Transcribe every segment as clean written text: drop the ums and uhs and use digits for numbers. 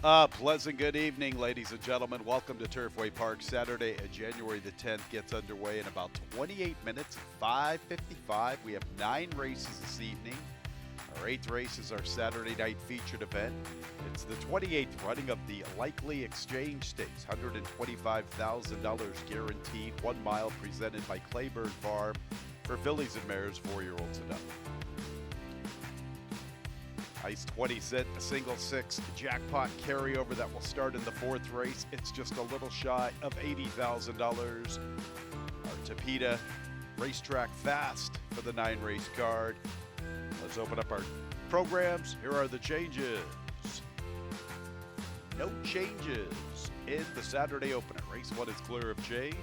Pleasant good evening, ladies and gentlemen. Welcome to Turfway Park. Saturday, January the 10th gets underway in about 28 minutes, 5:55. We have 9 races this evening. Our 8th race is our Saturday night featured event. It's the 28th running of the Likely Exchange Stakes, $125,000 guaranteed, 1 mile, presented by Clayburn Farm for fillies and mares, 4-year-olds and up. Ice 20-cent, a single 6 jackpot carryover that will start in the 4th race. It's just a little shy of $80,000. Our Tapeta Racetrack Fast for the 9-race card. Let's open up our programs. Here are the changes. No changes in the Saturday opener. Race 1 is clear of change.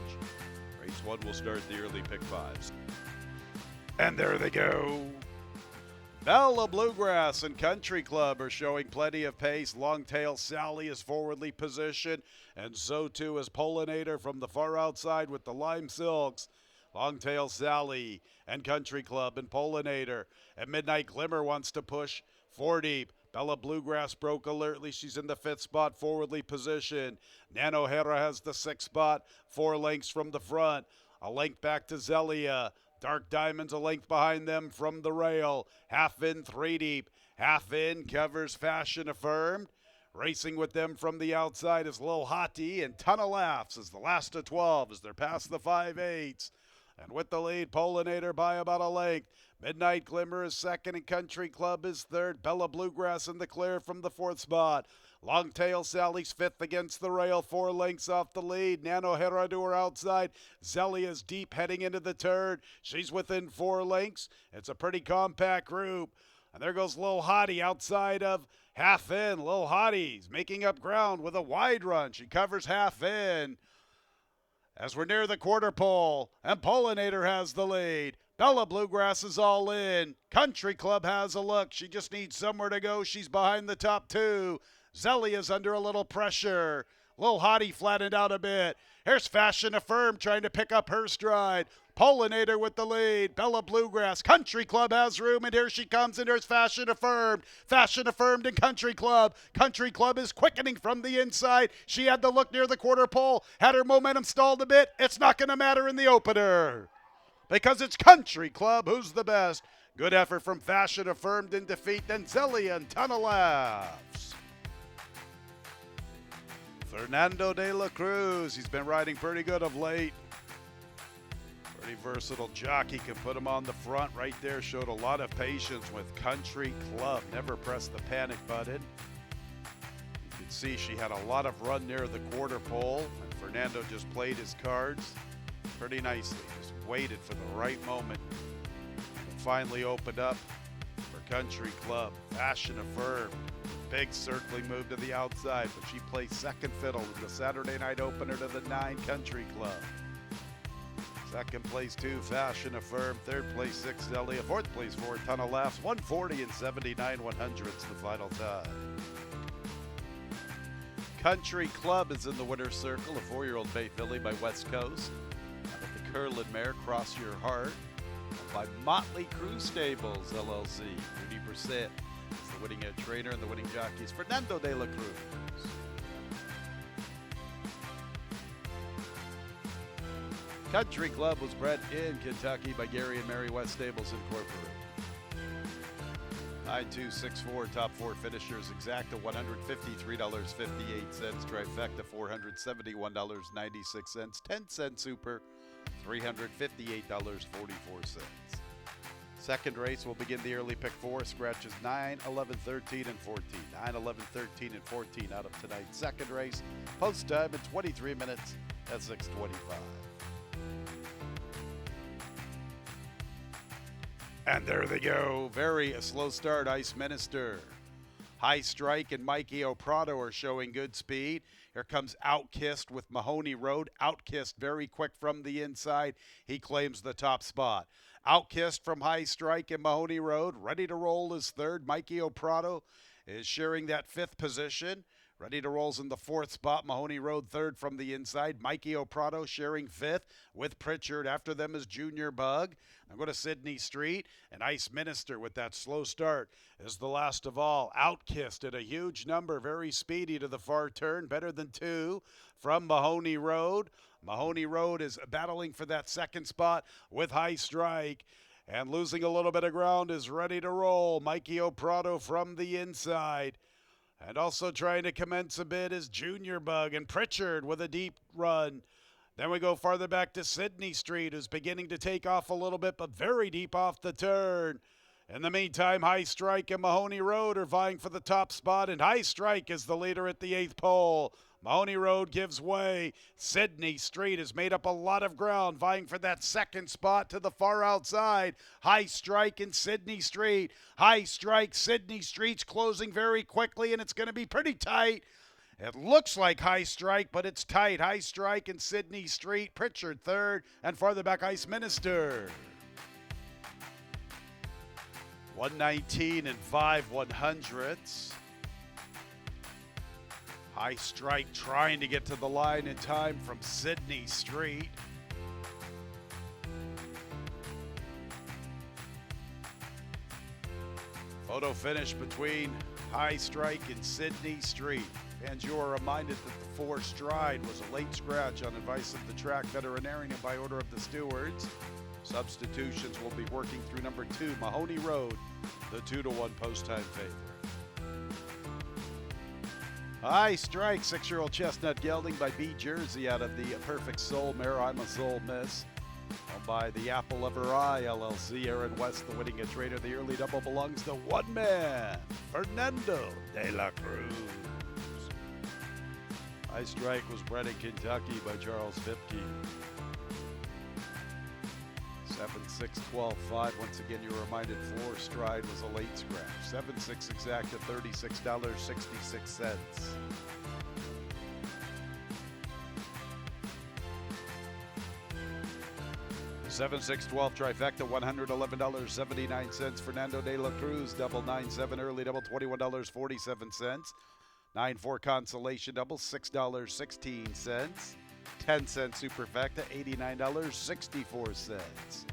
Race 1 will start the early pick 5s. And there they go. Bella Bluegrass and Country Club are showing plenty of pace. Longtail Sally is forwardly positioned, and so too is Pollinator from the far outside with the Lime Silks. Longtail Sally and Country Club and Pollinator. And Midnight Glimmer wants to push 4 deep. Bella Bluegrass broke alertly. She's in the 5th spot, forwardly positioned. Nano Hera has the 6th spot, 4 lengths from the front. A length back to Zelia. Dark Diamonds a length behind them from the rail. Half in, 3 deep. Half in, covers Fashion Affirmed. Racing with them from the outside is Lil Hottie, and Ton of Laughs is the last of 12 as they're past the 5/8. And with the lead, Pollinator by about a length. Midnight Glimmer is second and Country Club is third. Bella Bluegrass in the clear from the 4th spot. Longtail Sally's 5th against the rail, 4 lengths off the lead. Nano Hera to her outside. Zelia's deep heading into the turn. She's within 4 lengths. It's a pretty compact group. And there goes Lil Hottie outside of half in. Lil Hottie's making up ground with a wide run. She covers half in. As we're near the quarter pole, and Pollinator has the lead. Bella Bluegrass is all in. Country Club has a look. She just needs somewhere to go. She's behind the top 2. Zelia's under a little pressure. Lil Hottie flattened out a bit. Here's Fashion Affirmed trying to pick up her stride. Pollinator with the lead. Bella Bluegrass. Country Club has room, and here she comes, and there's Fashion Affirmed. Fashion Affirmed and Country Club. Country Club is quickening from the inside. She had the look near the quarter pole. Had her momentum stalled a bit. It's not going to matter in the opener, because it's Country Club who's the best. Good effort from Fashion Affirmed in defeat. Then Zelia and Ton of Laughs. Fernando de la Cruz. He's been riding pretty good of late. Pretty versatile jockey. Can put him on the front right there. Showed a lot of patience with Country Club. Never pressed the panic button. You can see she had a lot of run near the quarter pole. And Fernando just played his cards pretty nicely. Just waited for the right moment. And finally opened up for Country Club. Fashion Affirmed. Big circling move to the outside, but she plays second fiddle in the Saturday night opener to the 9 Country Club. Second place 2, Fashion Affirmed. Third place 6, Zelia. Fourth place 4, Ton of Laughs. 140 and 79 100ths the final time. Country Club is in the winner's circle, a 4-year-old bay filly by West Coast. Out of the Curlin Mare, Cross Your Heart, by Motley Crue Stables, LLC. 30% is the winning trainer, and the winning jockey is Fernando de la Cruz. Country Club was bred in Kentucky by Gary and Mary West Stables Incorporated. 9264 top 4 finishers, exacta $153.58, trifecta $471.96, 10-cent super $358.44. Second race will begin the early pick 4. Scratches 9, 11, 13, and 14. 9, 11, 13, and 14 out of tonight's second race. Post time at 23 minutes at 6:25. And there they go. Very slow start, Ice Minister. High Strike and Mikey O'Prado are showing good speed. Here comes Outkissed with Mahoney Road. Outkissed very quick from the inside. He claims the top spot. Outkissed from High Strike and Mahoney Road. Ready to roll is third. Mikey O'Prado is sharing that 5th position. Ready to rolls in the fourth spot. Mahoney Road third from the inside. Mikey O'Prado sharing fifth with Pritchard. After them is Junior Bug. I'm going to Sydney Street. And Ice Minister with that slow start is the last of all. Outkissed at a huge number. Very speedy to the far turn. Better than two from Mahoney Road. Mahoney Road is battling for that second spot with High Strike. And losing a little bit of ground is Ready to Roll. Mikey O'Prado from the inside. And also trying to commence a bit is Junior Bug and Pritchard with a deep run. Then we go farther back to Sydney Street, who's beginning to take off a little bit, but very deep off the turn. In the meantime, High Strike and Mahoney Road are vying for the top spot, and High Strike is the leader at the eighth pole. Mahoney Road gives way. Sydney Street has made up a lot of ground, vying for that second spot to the far outside. High Strike and Sydney Street. High Strike, Sydney Street's closing very quickly, and it's going to be pretty tight. It looks like High Strike, but it's tight. High Strike and Sydney Street. Pritchard third, and farther back, Ice Minister. 119 and 5/100ths. High Strike trying to get to the line in time from Sydney Street. Photo finish between High Strike and Sydney Street. And you are reminded that the 4 Stride was a late scratch on advice of the track veterinarian and by order of the stewards. Substitutions will be working through number 2, Mahoney Road, the 2-1 post-time favorite. High Strike, 6-year-old chestnut gelding by B Jersey out of the Perfect Soul mare. I'm a Soul Miss. Owned by the Apple of Her Eye LLC. Aaron West, the winning trainer. The early double belongs to one man, Fernando de la Cruz. High Strike was bred in Kentucky by Charles Vipke. 7-6-12-5. Once again, you're reminded 4 Stride was a late scratch. 7-6 exact at $36.66. The 7-6-12 trifecta, $111.79. Fernando de la Cruz, double 9-7 early double, $21.47. 9-4 consolation double, $6.16. 10-cent superfecta, $89.64.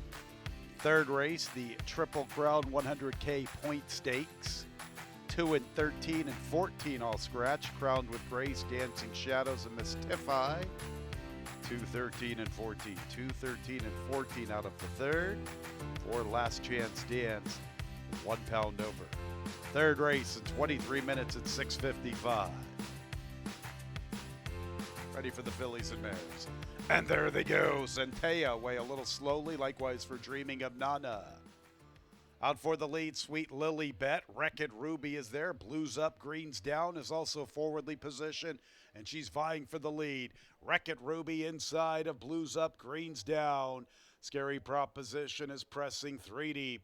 Third race, the Triple Crown 100K point stakes. 2 and 13 and 14 all scratch, crowned with Grace, Dancing Shadows, and Mystify. 2, 13, and 14. 2, 13, and 14 out of the third. 4 Last Chance Dance, 1 pound over. Third race in 23 minutes at 6:55. Ready for the fillies and mares. And there they go. Centella way a little slowly, likewise for Dreaming of Nana. Out for the lead, Sweet Lily Bet. Wreck-It Ruby is there. Blues up, greens down is also forwardly positioned, and she's vying for the lead. Wreck-It Ruby inside of Blues up, greens down. Scary Proposition is pressing 3 deep.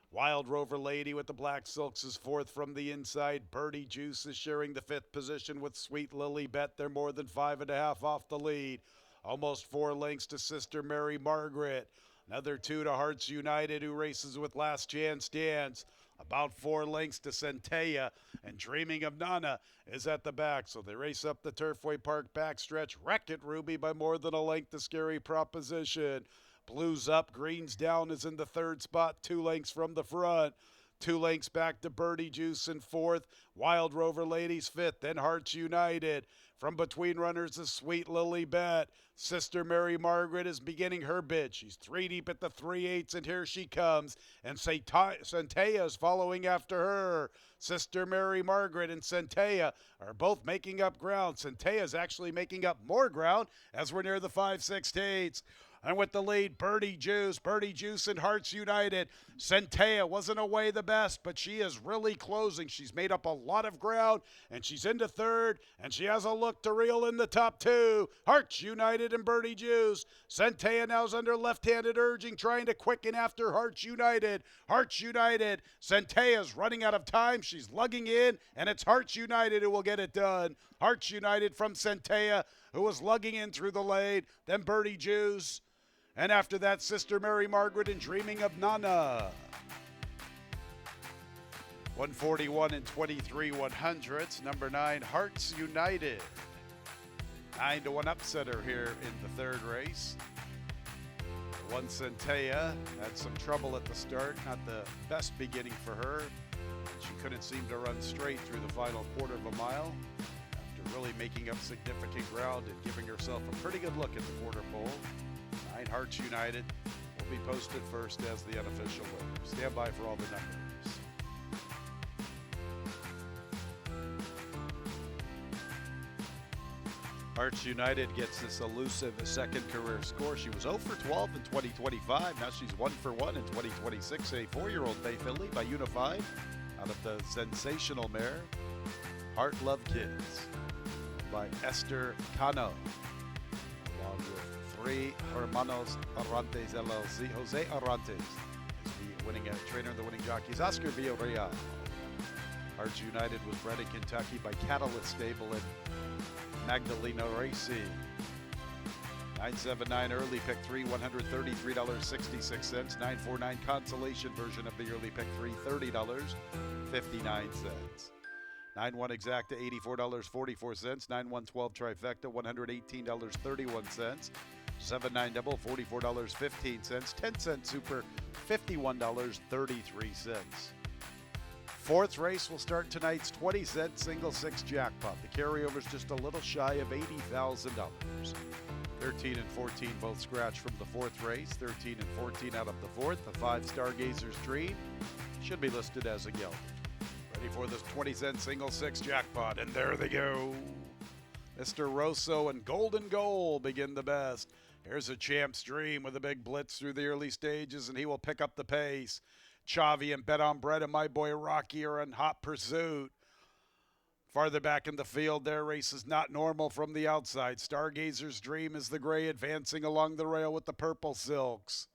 Wild Rover Lady with the Black Silks is fourth from the inside. Birdie Juice is sharing the 5th position with Sweet Lily Bet. They're more than 5.5 off the lead. Almost 4 lengths to Sister Mary Margaret. Another 2 to Hearts United, who races with Last Chance Dance. About 4 lengths to Centella, and Dreaming of Nana is at the back. So they race up the Turfway Park backstretch. Wreck-It Ruby by more than a length to Scary Proposition. Blues up, greens down is in the third spot, 2 lengths from the front. 2 lengths back to Birdie Juice in fourth. Wild Rover Ladies fifth, then Hearts United. From between runners is Sweet Lily Bet. Sister Mary Margaret is beginning her bid. She's 3 deep at the 3/8, and here she comes. And Centella is following after her. Sister Mary Margaret and Centella are both making up ground. Centella is actually making up more ground as we're near the 5/6 And with the lead, Birdie Juice and Hearts United. Centella wasn't away the best, but she is really closing. She's made up a lot of ground, and she's into third, and she has a look to reel in the top 2. Hearts United and Birdie Juice. Centella now's under left-handed urging, trying to quicken after Hearts United. Hearts United. Centella's running out of time. She's lugging in, and it's Hearts United who will get it done. Hearts United from Centella, who was lugging in through the lane. Then Birdie Juice. And after that, Sister Mary Margaret and Dreaming of Nana. 141 and 23 100ths. Number 9, Hearts United. 9-1 upsetter here in the third race. One Centella had some trouble at the start, not the best beginning for her. She couldn't seem to run straight through the final quarter of a mile after really making up significant ground and giving herself a pretty good look at the quarter pole. 9 Hearts United will be posted first as the unofficial winner. Stand by for all the numbers. Hearts United gets this elusive second career score. She was 0 for 12 in 2025. Now she's 1 for 1 in 2026. A 4-year-old Bay Filly by Unified out of the sensational mare Heart Love Kids by Esther Cano, along with 3 Hermanos Arantes LLC. Jose Arantes is the winning trainer and the winning jockeys. Oscar Villarreal. Hearts United was bred in Kentucky by Catalyst Stable and Magdalena Racing. 979 early pick 3, $133.66. 949 consolation version of the early pick 3, $30.59. 91 exacta, $84.44. 9112 trifecta, $118.31. 79 double, $44.15. 10 cent super, $51.33. Fourth race will start tonight's 20-cent single six jackpot. The carryover's just a little shy of $80,000. 13 and 14 both scratched from the fourth race. 13 and 14 out of the fourth. The 5 Stargazer's Dream should be listed as a gelding. Ready for this 20-cent single six jackpot, and there they go. Mr. Rosso and Golden Goal begin the best. Here's a Champ's Dream with a big blitz through the early stages, and he will pick up the pace. Chavi and Bet on Bread and my boy Rocky are in hot pursuit. Farther back in the field, their race is not normal from the outside. Stargazer's Dream is the gray advancing along the rail with the purple silks.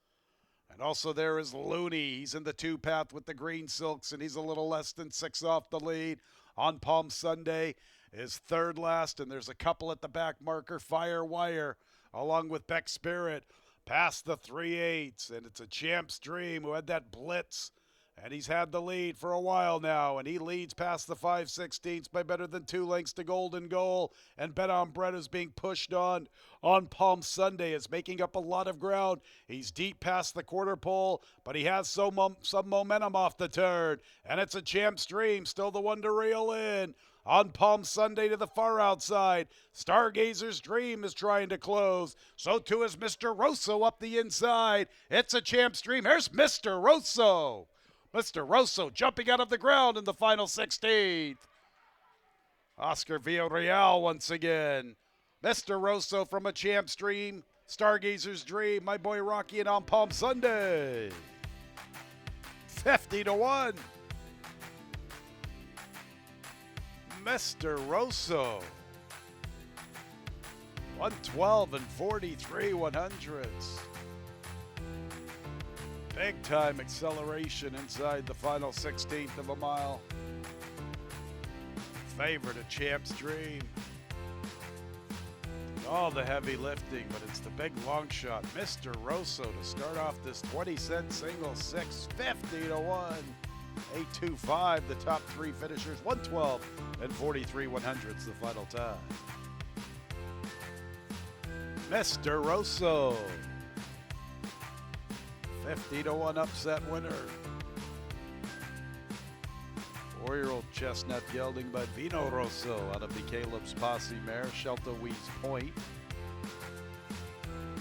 And also there is Looney. He's in the 2-path with the green silks, and he's a little less than 6 off the lead. On Palm Sunday is third last, and there's a couple at the back marker. Firewire along with Beck Spirit. Past the 3/8, and it's a Champ's Dream who had that blitz, and he's had the lead for a while now, and he leads past the 5/16 by better than 2 lengths to Golden Goal, and Bet on Bread is being pushed on Palm Sunday. Is making up a lot of ground. He's deep past the quarter pole, but he has some momentum off the turn, and it's a Champ's Dream, still the one to reel in. On Palm Sunday to the far outside, Stargazer's Dream is trying to close. So too is Mr. Rosso up the inside. It's a Champ's Dream. Here's Mr. Rosso. Mr. Rosso jumping out of the ground in the final 16th. Oscar Villarreal once again. Mr. Rosso from a Champ's Dream. Stargazer's Dream. My boy Rocky and on Palm Sunday. 50-1. Mr. Rosso. 112 and 43 100ths. Big time acceleration inside the final 16th of a mile. Favorite a Champ's Dream. All the heavy lifting, but it's the big long shot. Mr. Rosso to start off this 20-cent single six, 50-1. 825, the top 3 finishers, 112 and 43 100ths, the final time. Mr. Rosso, 50-1 upset winner. 4-year-old chestnut gelding by Vino Rosso out of the Caleb's Posse mare, Shelta Wee's Point.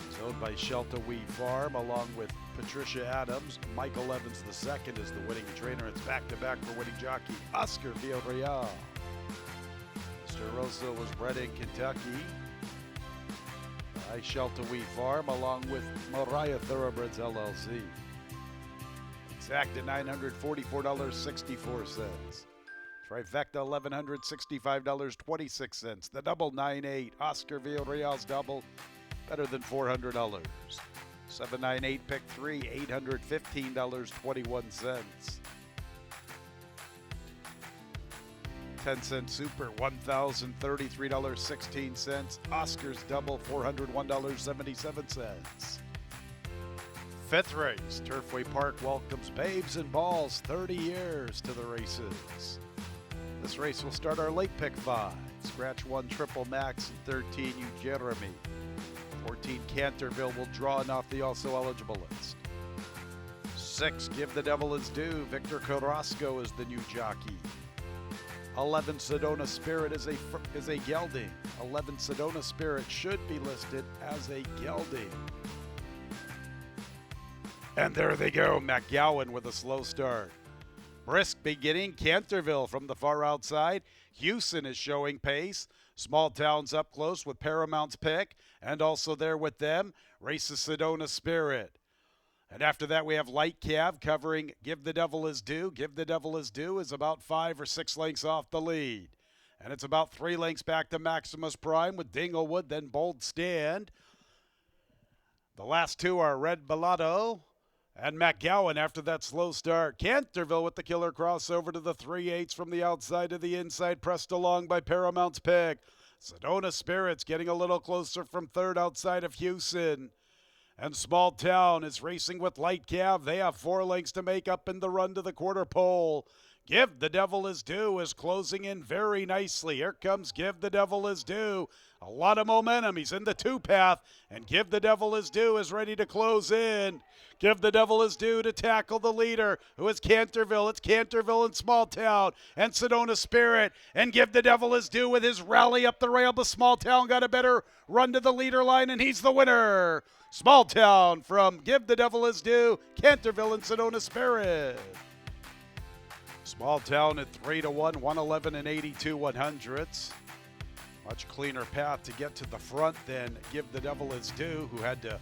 It's owned by Shelta Wee Farm along with Patricia Adams. Michael Evans II is the winning trainer. It's back-to-back for winning jockey Oscar Villarreal. Mr. Rosso was bred in Kentucky by Shelta Wee Farm along with Mariah Thoroughbreds LLC. Exact at $944.64. Trifecta $1,165.26. The double 9-8. Oscar Villarreal's double better than $400. 798 pick 3, $815.21. 10-cent super, $1,033.16. Oscar's double, $401.77. Fifth race, Turfway Park welcomes Babes and Balls, 30 years to the races. This race will start our late pick 5. Scratch 1 Triple Max and 13 You Jeremy. 14 Canterville will draw in off the also eligible list. 6 Give the Devil His Due. Victor Carrasco is the new jockey. 11 Sedona Spirit is a gelding. 11 Sedona Spirit should be listed as a gelding. And there they go, McGowan with a slow start. Brisk beginning, Canterville from the far outside. Houston is showing pace. Small Towns up close with Paramount's pick. And also there with them, races Sedona Spirit. And after that, we have Light Cav covering Give the Devil His Due. Give the Devil His Due is about 5 or 6 lengths off the lead. And it's about 3 lengths back to Maximus Prime with Dinglewood, then Bold Stand. The last 2 are Red Bellotto and McGowan after that slow start. Canterville with the killer crossover to the 3/8 from the outside to the inside, pressed along by Paramount's pick. Sedona Spirits getting a little closer from third outside of Houston. And Small Town is racing with Light Cav. They have 4 lengths to make up in the run to the quarter pole. Give the Devil His Due is closing in very nicely. Here comes Give the Devil His Due. A lot of momentum. He's in the 2 path. And Give the Devil His Due is ready to close in. Give the Devil His Due to tackle the leader, who is Canterville. It's Canterville and Small Town and Sedona Spirit. And Give the Devil His Due with his rally up the rail. But Small Town got a better run to the leader line, and he's the winner. Small Town from Give the Devil His Due, Canterville and Sedona Spirit. Small Town at 3-1, 111 and 82/100ths. Much cleaner path to get to the front than Give the Devil His Due, who had to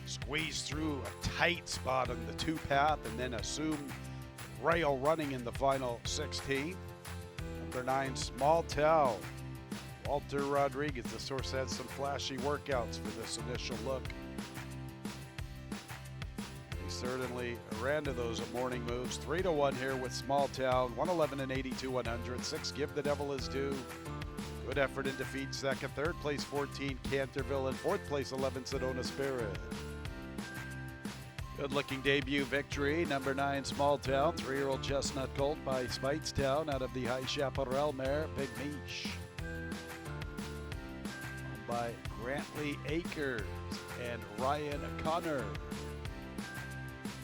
squeeze through a tight spot on the 2 path and then assume rail running in the final 16. Number 9, Small Town. Walter Rodriguez, the source, had some flashy workouts for this initial look. He certainly ran to those morning moves. 3-1 here with Small Town, 111 and 82/100. 6 Give the Devil His Due. Good effort in defeat. Second, third place 14 Canterville, and fourth place 11 Sedona Spirit. Good looking debut victory. Number 9 Small Town, 3-year-old Chestnut Colt by Speightstown out of the High Chaparral mare, Big Mish. Owned by Grantley Akers and Ryan Connor.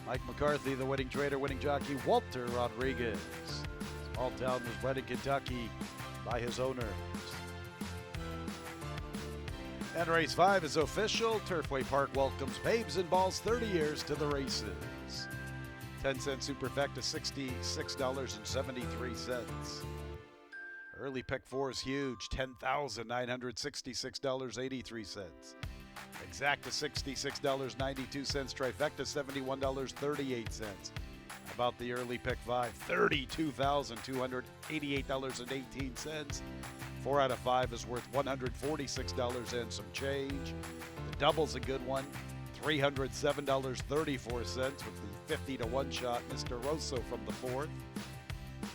Mike McCarthy, the winning trader, winning jockey, Walter Rodriguez. Small Town was bred in Kentucky by his owners. And race 5 is official. Turfway Park welcomes Babes and Balls, 30 years to the races. 10-cent superfecta, $66.73. Early pick 4 is huge, $10,966.83. Exacta $66.92, trifecta $71.38. About the early pick 5, $32,288.18. 4 out of 5 is worth $146 and some change. The double's a good one, $307.34 with the 50-1 shot, Mr. Rosso from the 4th.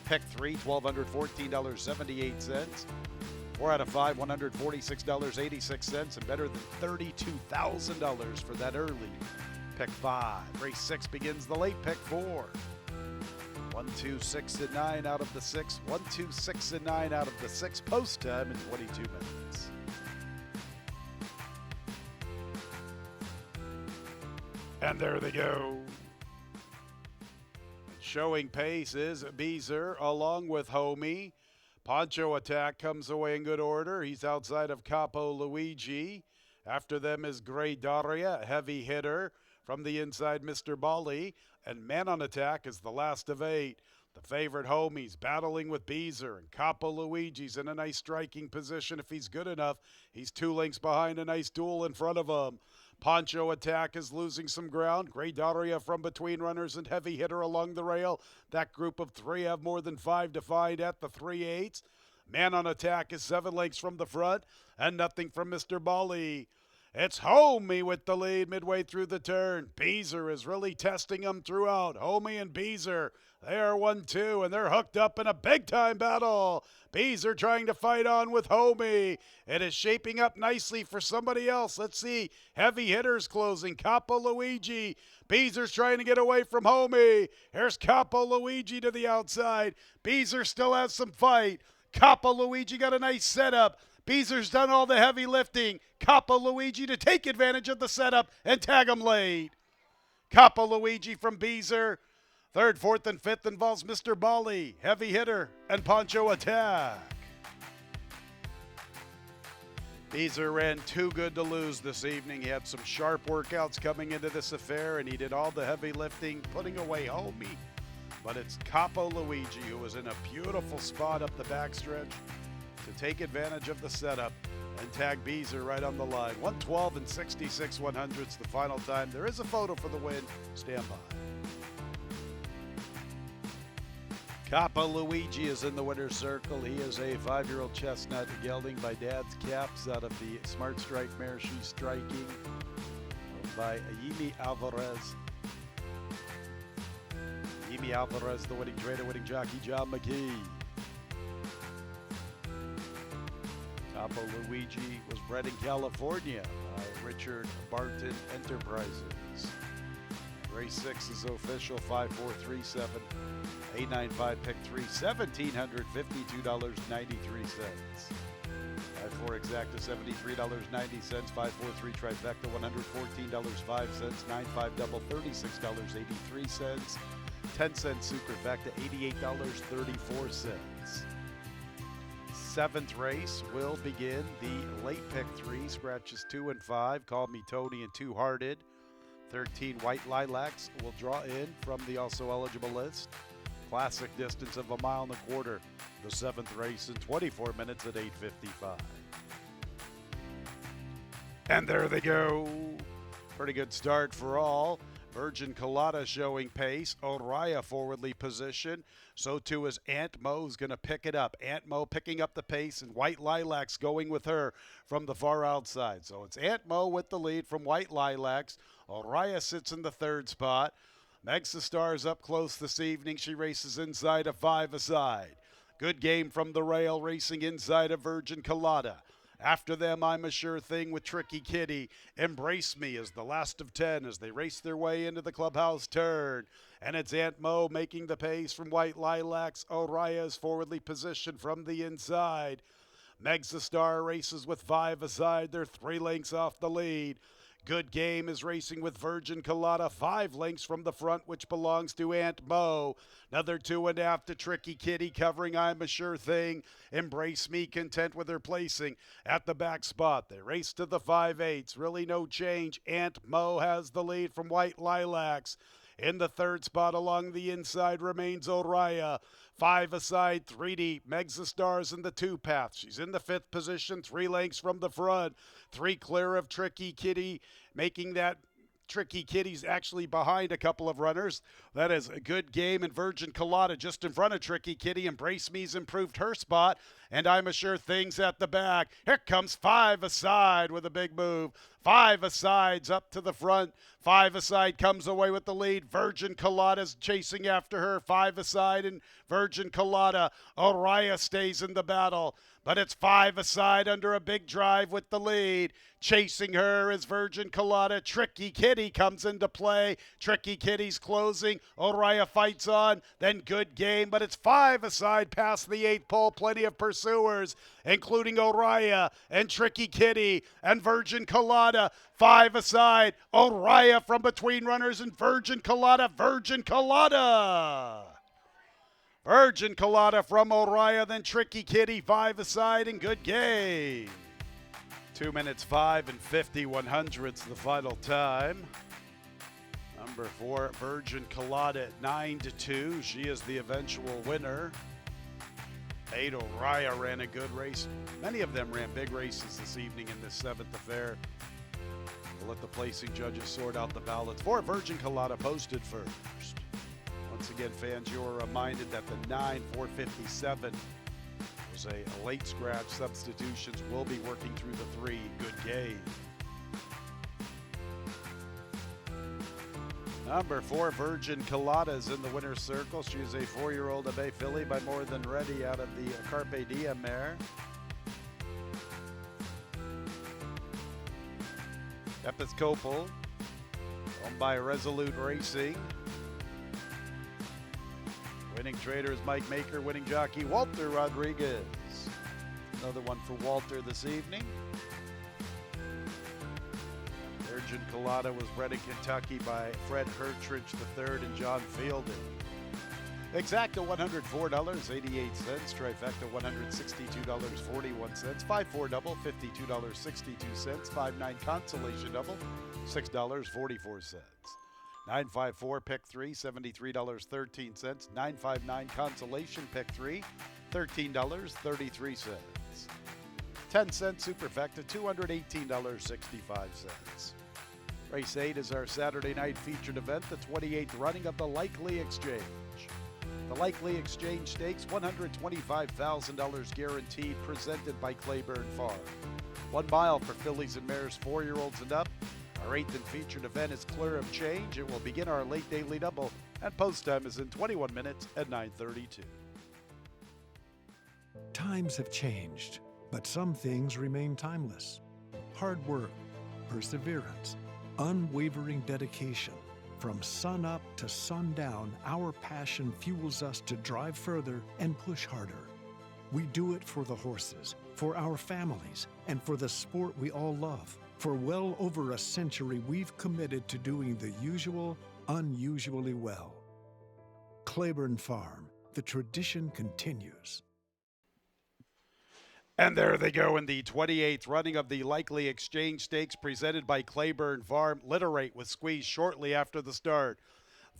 Pick 3, $1,214.78. 4 out of 5, $146.86, and better than $32,000 for that early pick 5. Race 6 begins the late pick 4. 1, 2, 6, and 9 out of the 6. 1, 2, 6, and 9 out of the 6. Post time in 22 minutes. And there they go. Showing pace is Beezer along with Homie. Poncho Attack comes away in good order. He's outside of Capo Luigi. After them is Gray Daria, heavy hitter. From the inside, Mr. Bali. And Man on Attack is the last of 8. The favorite Homies battling with Beezer. And Capo Luigi's in a nice striking position. If he's good enough, he's 2 lengths behind, a nice duel in front of him. Poncho Attack is losing some ground. Gray Daria from between runners and heavy hitter along the rail. That group of 3 have more than 5 to find at the 3/8. Man on Attack is 7 lengths from the front and nothing from Mr. Bali. It's Homie with the lead midway through the turn. Beezer is really testing them throughout. Homie and Beezer, they are 1-2, and they're hooked up in a big-time battle. Beezer trying to fight on with Homie. It is shaping up nicely for somebody else. Let's see. Heavy hitters closing. Capo Luigi. Beezer's trying to get away from Homie. Here's Capo Luigi to the outside. Beezer still has some fight. Capo Luigi got a nice setup. Beezer's done all the heavy lifting. Capo Luigi to take advantage of the setup and tag him late. Capo Luigi from Beezer. Third, fourth, and fifth involves Mr. Bali, heavy hitter, and Poncho Attack. Beezer ran too good to lose this evening. He had some sharp workouts coming into this affair, and he did all the heavy lifting, putting away Homie. But it's Capo Luigi who was in a beautiful spot up the backstretch to take advantage of the setup and tag Beezer right on the line. 112 and 66/100ths the final time. There is a photo for the win. Stand by. Capo Luigi is in the winner's circle. He is a 5-year-old chestnut gelding by Dad's Caps out of the Smart Strike mare She's Striking by Yimi Alvarez. Yimi Alvarez, the winning trainer, winning jockey, John McKee. Capo Luigi was bred in California by Richard Barton Enterprises. Race 6 is official, 5-4-3-7. 895 pick 3, $1,752.93. 5-4 exacta, $73.90. 5-4-3 trifecta, $114.05. 9-5 double, $36.83. 10-cent superfecta, $88.34. Seventh race will begin the late pick 3, scratches 2 and 5. Call Me Tony and Two Hearted. 13 White Lilacs will draw in from the also eligible list. Classic distance of 1.25 miles. The seventh race in 24 minutes at 8:55. And there they go. Pretty good start for all. Virgin Colada showing pace. Oraya forwardly positioned. So too is Aunt Mo's going to pick it up. Aunt Mo picking up the pace, and White Lilacs going with her from the far outside. So it's Aunt Mo with the lead from White Lilacs. Oraya sits in the third spot. Megs the Stars up close this evening. She races inside of 5 aside. Good game from the rail, racing inside of Virgin Colada. After them, I'm a Sure Thing with Tricky Kitty. Embrace Me is the last of 10 as they race their way into the clubhouse turn. And it's Aunt Mo making the pace from White Lilacs. Oraya is forwardly positioned from the inside. Megs the Star races with 5 aside. They're 3 lengths off the lead. Good Game is racing with Virgin Colada, 5 lengths from the front, which belongs to Aunt Mo. Another 2.5 to Tricky Kitty, covering I'm a Sure Thing. Embrace Me, content with her placing at the back spot. They race to the 5/8. Really no change. Aunt Mo has the lead from White Lilacs. In the third spot along the inside remains Oraya. 5 aside, 3D. Megs the Stars in the 2 path. She's in the 5th position, 3 lengths from the front. 3 clear of Tricky Kitty, making that Tricky Kitty's actually behind a couple of runners. That is a Good Game, and Virgin Colada just in front of Tricky Kitty. Embrace Me's improved her spot, and I'm a Sure Thing's at the back. Here comes 5 aside with a big move. 5 asides up to the front. 5 aside comes away with the lead. Virgin Colada's chasing after her. 5 aside and Virgin Colada. Oraya stays in the battle, but it's 5 aside under a big drive with the lead. Chasing her is Virgin Colada. Tricky Kitty comes into play. Tricky Kitty's closing. Oraya fights on. Then Good Game, but it's 5 aside past the 8th pole. Plenty of pursuers, including Oraya and Tricky Kitty and Virgin Colada. 5 aside. Oraya from between runners and Virgin Colada. Virgin Colada. Virgin Colada from Oraya, then Tricky Kitty, 5 aside, and Good Game. 2 minutes 5 and 50/100ths the final time. Number 4, Virgin Colada at 9-2. She is the eventual winner. 8, Oraya ran a good race. Many of them ran big races this evening in this 7th affair. We'll let the placing judges sort out the ballots. 4, Virgin Colada posted first. Once again, fans, you are reminded that the 9, 457 was a late scratch. Substitutions will be working through the 3. Good Game. Number 4, Virgin Colada is in the winner's circle. She is a 4-year-old Abbey filly by More Than Ready out of the Carpe Diem mare. Episcopal, owned by Resolute Racing. Winning trader is Mike Maker. Winning jockey Walter Rodriguez. Another one for Walter this evening. Virgin Colada was bred in Kentucky by Fred Hertridge III and John Fielding. Exacta $104.88. Trifecta $162.41. 5-4 double $52.62. 5-9 consolation double $6.44. 954 pick 3 $73.13. 959 consolation pick 3 $13.33. 10-cent superfecta $218.65. Race 8 is our Saturday night featured event, the 28th running of the Likely Exchange. The Likely Exchange Stakes, $125,000 guaranteed, presented by Claiborne Farm. 1 mile for fillies and mares 4-year-olds and up. Our 8th and featured event is Clear of Change. It will begin our late daily double, and post time is in 21 minutes at 9:32. Times have changed, but some things remain timeless. Hard work, perseverance, unwavering dedication. From sun up to sundown, our passion fuels us to drive further and push harder. We do it for the horses, for our families, and for the sport we all love. For well over a century, we've committed to doing the usual, unusually well. Claiborne Farm, the tradition continues. And there they go in the 28th running of the Likely Exchange Stakes, presented by Claiborne Farm. Literate was squeezed shortly after the start.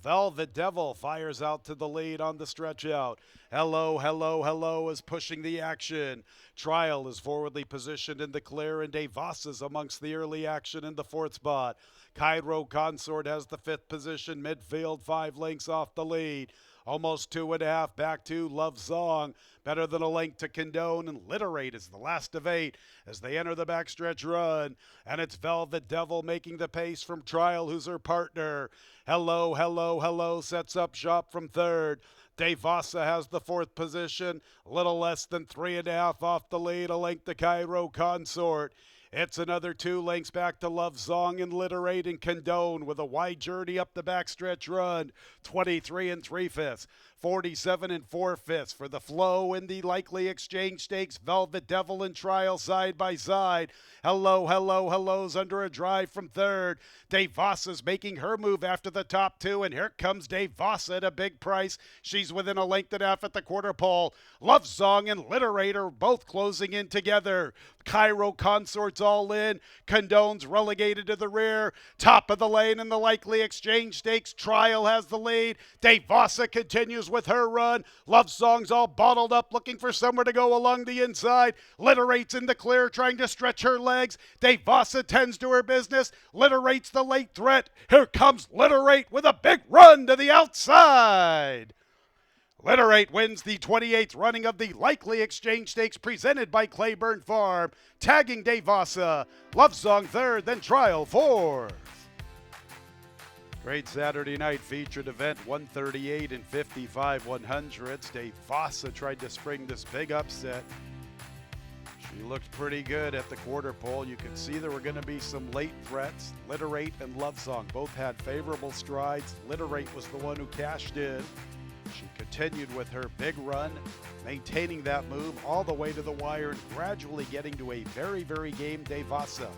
Velvet Devil fires out to the lead on the stretch out. Hello, Hello, Hello is pushing the action. Trial is forwardly positioned in the clear, and Davos is amongst the early action in the 4th spot. Cairo Consort has the 5th position, midfield 5 lengths off the lead. Almost 2.5 back to Love Song. Better than a length to Condone, and Literate is the last of 8 as they enter the backstretch run. And it's Velvet Devil making the pace from Trial, who's her partner. Hello, Hello, Hello sets up shop from 3rd. Devasa has the 4th position, a little less than 3.5 off the lead, a length to Cairo Consort. It's another 2 lengths back to Love Song and Literate and Condone with a wide journey up the backstretch run. 23 3/5, 47 4/5 for the Flow in the Likely Exchange Stakes. Velvet Devil and Trial side by side. Hello, Hello, Hello's under a drive from 3rd. Dave Vossa's making her move after the top 2, and here comes Dave Vossa at a big price. She's within a length and a half at the quarter pole. Love Song and Literate are both closing in together. Cairo Consort's all in. Condone's relegated to the rear. Top of the lane in the Likely Exchange Stakes. Trial has the lead. Dave Vossa continues with her run. Love Song's all bottled up, looking for somewhere to go along the inside. Literate's in the clear, trying to stretch her legs. Dave Vossa tends to her business. Literate's the late threat. Here comes Literate with a big run to the outside. Literate wins the 28th running of the Likely Exchange Stakes, presented by Claiborne Farm. Tagging Dave Vossa. Love Song 3rd, then Trial 4th. Great Saturday night featured event, 138 and 55 100s. Dave Vossa tried to spring this big upset. She looked pretty good at the quarter pole. You could see there were going to be some late threats. Literate and Love Song both had favorable strides. Literate was the one who cashed in. She continued with her big run, maintaining that move all the way to the wire and gradually getting to a very, very game Dave Vossa.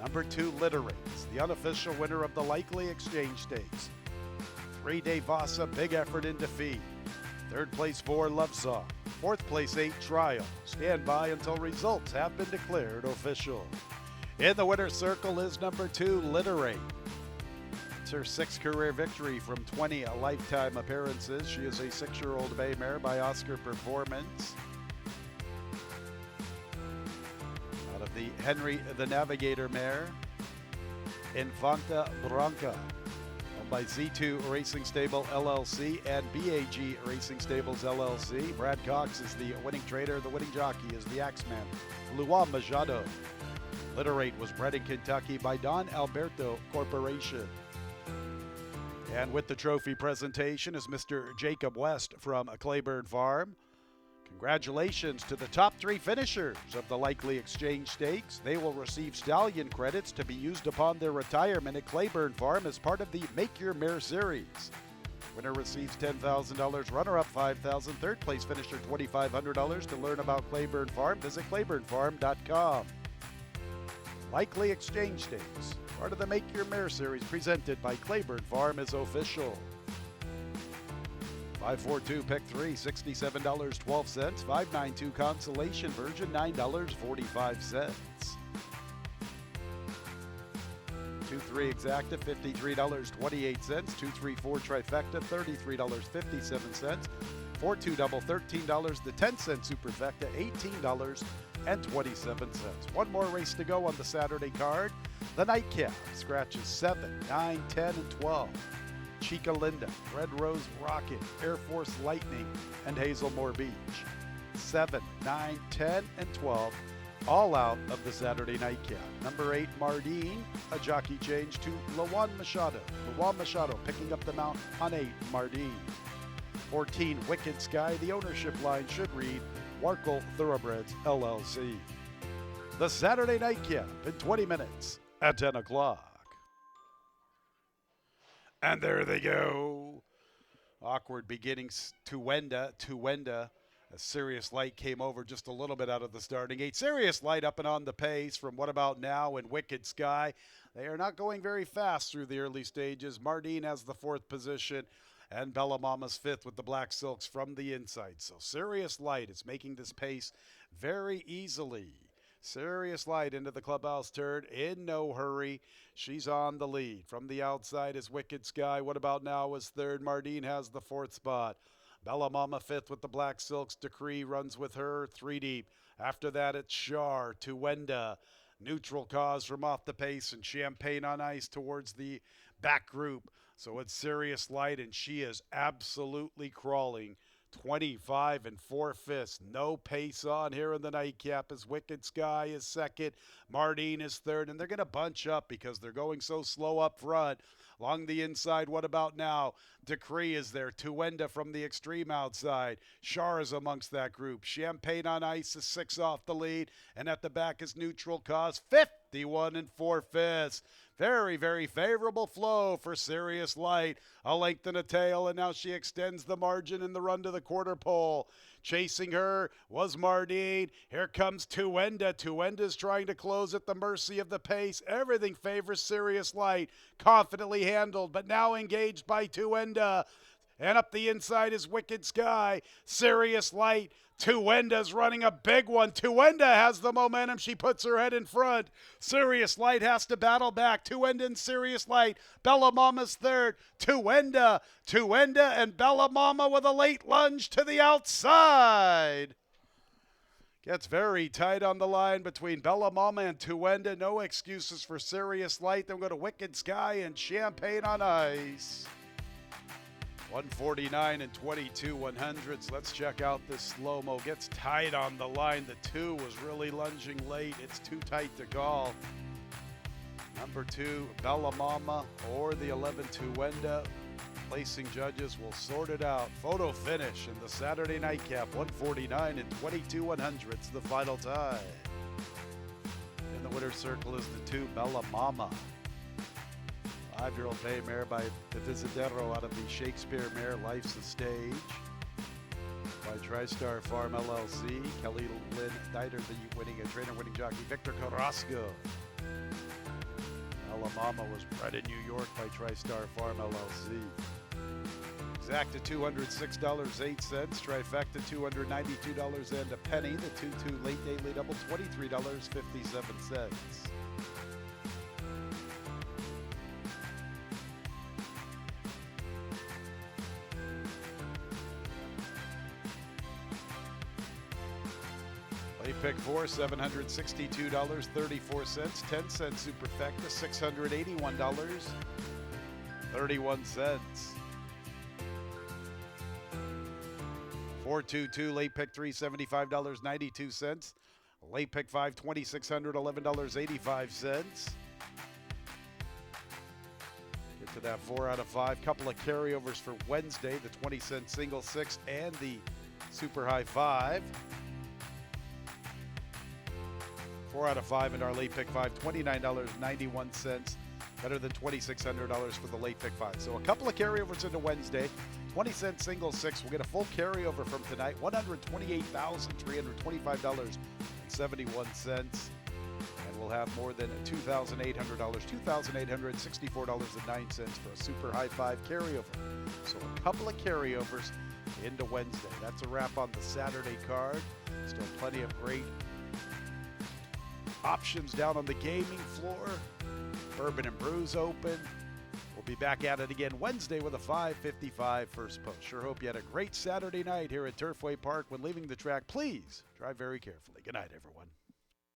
Number 2, Literate's the unofficial winner of the Likely Exchange Stakes. 3, Dave Vossa, big effort in defeat. 3rd place 4, Love Song. 4th place 8, Trial. Stand by until results have been declared official. In the winner's circle is number 2, Literate. It's her 6th career victory from 20 lifetime appearances. She is a 6-year-old bay mare by Oscar Performance. Out of the Henry the Navigator mare, Infanta Branca, owned by Z2 Racing Stable LLC and BAG Racing Stables LLC. Brad Cox is the winning trader. The winning jockey is the Axeman, Luan Majado. Literate was bred in Kentucky by Don Alberto Corporation. And with the trophy presentation is Mr. Jacob West from Claiborne Farm. Congratulations to the top 3 finishers of the Likely Exchange Stakes. They will receive stallion credits to be used upon their retirement at Claiborne Farm as part of the Make Your Mare series. Winner receives $10,000, runner-up $5,000, third place finisher $2,500. To learn about Claiborne Farm, visit claibornefarm.com. Likely Exchange Stakes, part of the Make Your Mare series presented by Claiborne Farm, is official. 542 pick 3, $67.12. 592 consolation version, $9.45. 2-3 exacta, $53.28. 2-3-4 trifecta, $33.57. 4-2 double, $13. The 10-cent superfecta, $18.27. One more race to go on the Saturday card. The nightcap scratches 7, 9, 10, and 12. Chica Linda, Red Rose Rocket, Air Force Lightning, and Hazelmore Beach. 7, 9, 10, and 12, all out of the Saturday nightcap. Number 8, Mardine, a jockey change to Lawan Machado. Lawan Machado picking up the mount on 8, Mardine. 14, Wicked Sky. The ownership line should read Warkle Thoroughbreds, LLC. The Saturday nightcap in 20 minutes at 10 o'clock. And there they go. Awkward beginnings. Tuwenda. A Serious Light came over just a little bit out of the starting gate. Serious Light up and on the pace from What About Now and Wicked Sky. They are not going very fast through the early stages. Mardine has the 4th position, and Bella Mama's 5th with the Black Silks from the inside. So Serious Light is making this pace very easily. Serious Light into the clubhouse turn in no hurry. She's on the lead. From the outside is Wicked Sky. What About Now is 3rd. Mardine has the 4th spot. Bella Mama 5th with the Black Silks. Decree runs with her 3 deep. After that, it's Shar, Tuwenda, Neutral Cause from off the pace, and Champagne on Ice towards the back group. So it's Serious Light, and she is absolutely crawling. 25 and 4/5. No pace on here in the nightcap as Wicked Sky is 2nd. Mardine is 3rd, and they're going to bunch up because they're going so slow up front. Along the inside, What About Now? Decree is there. Tuwenda from the extreme outside. Shar is amongst that group. Champagne on Ice is 6 off the lead, and at the back is Neutral Cause, 51 and 4/5. Very, very favorable flow for Serious Light. A length and a tail, and now she extends the margin in the run to the quarter pole. Chasing her was Mardine. Here comes Tuwenda. Tuwenda's trying to close at the mercy of the pace. Everything favors Serious Light. Confidently handled, but now engaged by Tuwenda. And up the inside is Wicked Sky. Serious Light. Tuwenda's running a big one. Tuwenda has the momentum. She puts her head in front. Serious Light has to battle back. Tuwenda and Serious Light. Bella Mama's 3rd. Tuwenda and Bella Mama with a late lunge to the outside. Gets very tight on the line between Bella Mama and Tuwenda. No excuses for Serious Light. Then we go to Wicked Sky and Champagne on Ice. 149 and 22 100s. Let's check out this slow-mo. Gets tight on the line. The 2 was really lunging late. It's too tight to call. Number 2, Bella Mama, or the 11, Tuwenda. Placing judges will sort it out. Photo finish in the Saturday nightcap. 149 and 22 100s, the final time. In the winner's circle is the 2, Bella Mama. 5-year-old bay mare by the Desidero out of the Shakespeare Mare Life's a Stage. By TriStar Farm LLC. Kelly Lynn Dieter, the trainer-winning jockey Victor Carrasco. Bella Mama was bred in New York by TriStar Farm LLC. Exacta $206.08. Trifecta $292 and a penny. The 2-2 late daily double $23.57. Pick 4, $762.34. 10-cent superfecta, $681.31. 422 late pick 3, $75.92. Late pick 5, $2,611.85. Get to that 4 out of 5. Couple of carryovers for Wednesday, the 20-cent single 6 and the super high 5. 4 out of 5 in our late pick 5, $29.91. Better than $2,600 for the late pick 5. So a couple of carryovers into Wednesday. 20-cent single 6. We'll get a full carryover from tonight, $128,325.71. And we'll have more than $2,800, $2,864.09 for a super high 5 carryover. So a couple of carryovers into Wednesday. That's a wrap on the Saturday card. Still plenty of great options down on the gaming floor. Bourbon and Brews open. We'll be back at it again Wednesday with a 5:55 first post. Sure hope you had a great Saturday night here at Turfway Park. When leaving the track, please drive very carefully. Good night, everyone.